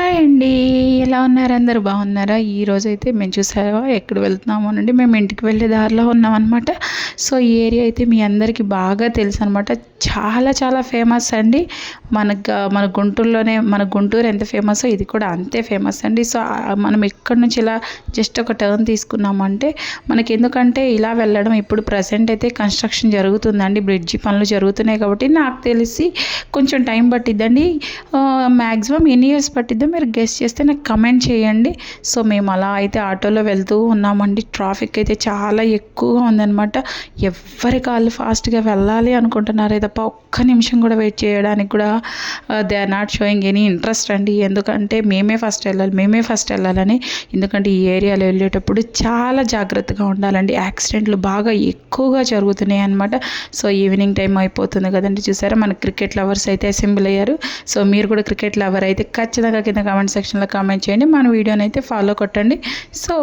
Hi అండి. ఎలా ఉన్నారు? అందరూ బాగున్నారా? ఈరోజైతే మేము చూసారా ఎక్కడ వెళ్తున్నాము అనండి, మేము ఇంటికి వెళ్ళే దారిలో ఉన్నామన్నమాట. సో ఈ ఏరియా అయితే మీ అందరికీ బాగా తెలుసు అనమాట. చాలా చాలా ఫేమస్ అండి. మన గుంటూరులోనే, మన గుంటూరు ఎంత ఫేమసో ఇది కూడా అంతే ఫేమస్ అండి. సో మనం ఇక్కడ నుంచి ఇలా జస్ట్ ఒక టర్న్ తీసుకున్నామంటే మనకి, ఎందుకంటే ఇలా వెళ్ళడం ఇప్పుడు ప్రజెంట్ అయితే కన్స్ట్రక్షన్ జరుగుతుందండి, బ్రిడ్జి పనులు జరుగుతున్నాయి కాబట్టి నాకు తెలిసి కొంచెం టైం పట్టిద్దండి. మ్యాక్సిమం ఎన్ని ఇయర్స్ పట్టిద్దో మీరు గెస్ చేస్తే నాకు కమెంట్ చేయండి. సో మేము అలా అయితే ఆటోలో వెళ్తూ ఉన్నామండి. ట్రాఫిక్ అయితే చాలా ఎక్కువగా ఉందన్నమాట. ఎవరి కాళ్ళు ఫాస్ట్గా వెళ్ళాలి అనుకుంటున్నారే తప్ప ఒక్క నిమిషం కూడా వెయిట్ చేయడానికి కూడా they are not showing any interest అండి. ఎందుకంటే మేమే ఫస్ట్ వెళ్ళాలని. ఎందుకంటే ఈ ఏరియాలో వెళ్ళేటప్పుడు చాలా జాగ్రత్తగా ఉండాలండి. యాక్సిడెంట్లు బాగా ఎక్కువగా జరుగుతున్నాయి అన్నమాట. సో ఈవినింగ్ టైం అయిపోతుంది కదండి. చూసారా మన క్రికెట్ లవర్స్ అయితే అసెంబ్లీ అయ్యారు. సో మీరు కూడా క్రికెట్ లవర్ అయితే ఖచ్చితంగా కింద కామెంట్ సెక్షన్లో కామెంట్ చేయండి. మన వీడియోని అయితే ఫాలో కొట్టండి. సో